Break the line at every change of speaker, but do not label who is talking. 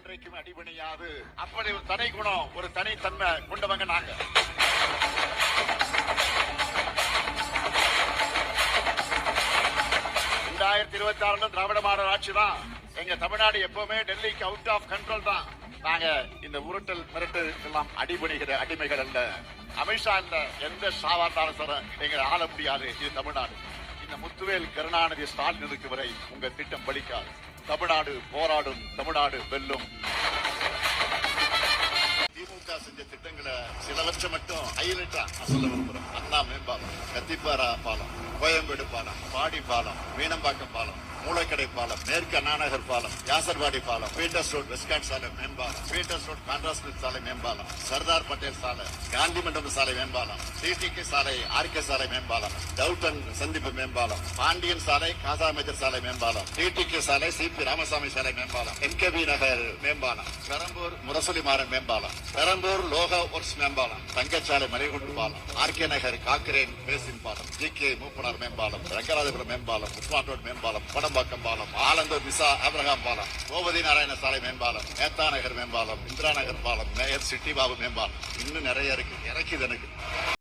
என்றைக்கும் அடிபணியாது. அப்படி ஒரு தனி குணம், ஒரு தனித்தன்மை கொண்டவங்க நாங்க. திராவிட மாடல் ஆட்சி தான். எங்க தமிழ்நாடு எப்பவுமே டெல்லிக்கு அவுட் ஆஃப் கண்ட்ரோல் தான். நாங்க இந்த உருட்டல் மிரட்டல் எல்லாம் அடிபணிகிற அடிமைகள் அல்ல. அமித்ஷா இல்ல, எந்த சாவார்த்தாலும் எங்களை ஆள முடியாது. இது தமிழ்நாடு. இந்த முத்துவேல் கருணாநிதி ஸ்டாலின் இருக்கு வரை உங்க திட்டம் பலிக்காது. தமிழ்நாடு போராடும், தமிழ்நாடு வெல்லும். திமுக செஞ்ச திட்டங்களை சிலவற்றை மட்டும் ஹைலைட்டா சொல்ல விரும்புறோம். அண்ணா மேம்பாலம், கத்திப்பாரா பாலம், கோயம்பேடு பாலம், பாடி பாலம், மீனம்பாக்கம் பாலம், மூளைக்கடை பாலம், மேற்கு அண்ணாநகர் பாலம், யாசர்வாடி பாலம், பீட்டர்ஸ் ரோட் வெஸ்ட்காட் சாலை மேம்பாலம், பீட்டர்ஸ் ரோட் கான்ட்ராஸ்மித் சாலை மேம்பாலம், சர்தார் பட்டேல் சாலை, காந்தி மண்டபம் சாலை மேம்பாலம், டிடிகே சாலை, ஆர்கே சாலை மேம்பாலம், டவுட்டன் சந்திப்பு மேம்பாலம், பாண்டியன் சாலை, காசா மேஜர் சாலை மேம்பாலம், டிடிகே சாலை, சிபி ராமசாமி சாலை மேம்பாலம், என்கேபி நகர் மேம்பாலம், பெரம்பூர் முரசொலி மாறன் மேம்பாலம், பெரம்பூர் லோகா ஒர்க்ஸ் மேம்பாலம், தங்கச்சாலை மலைகுண்டு பாலம், ஆர்கே நகர் காக்கிரேன் பேசின் பாலம், ஜி கே மூப்பனார் மேம்பாலம், ரங்கராஜபுரம் மேம்பாலம், உஸ்மான் ரோட் மேம்பாலம், படம்பாக்கம் பாலம், ஆலந்தூர் மிசா ஆபிரகாம் பாலம், கோபதி நாராயண சாலை மேம்பாலம், நேதா நகர் மேம்பாலம், இந்திரா நகர் பாலம், மேயர் சிட்டி பாபு மேம்பாலம், இன்னும் நிறைய இருக்கு. இறக்குது எனக்கு.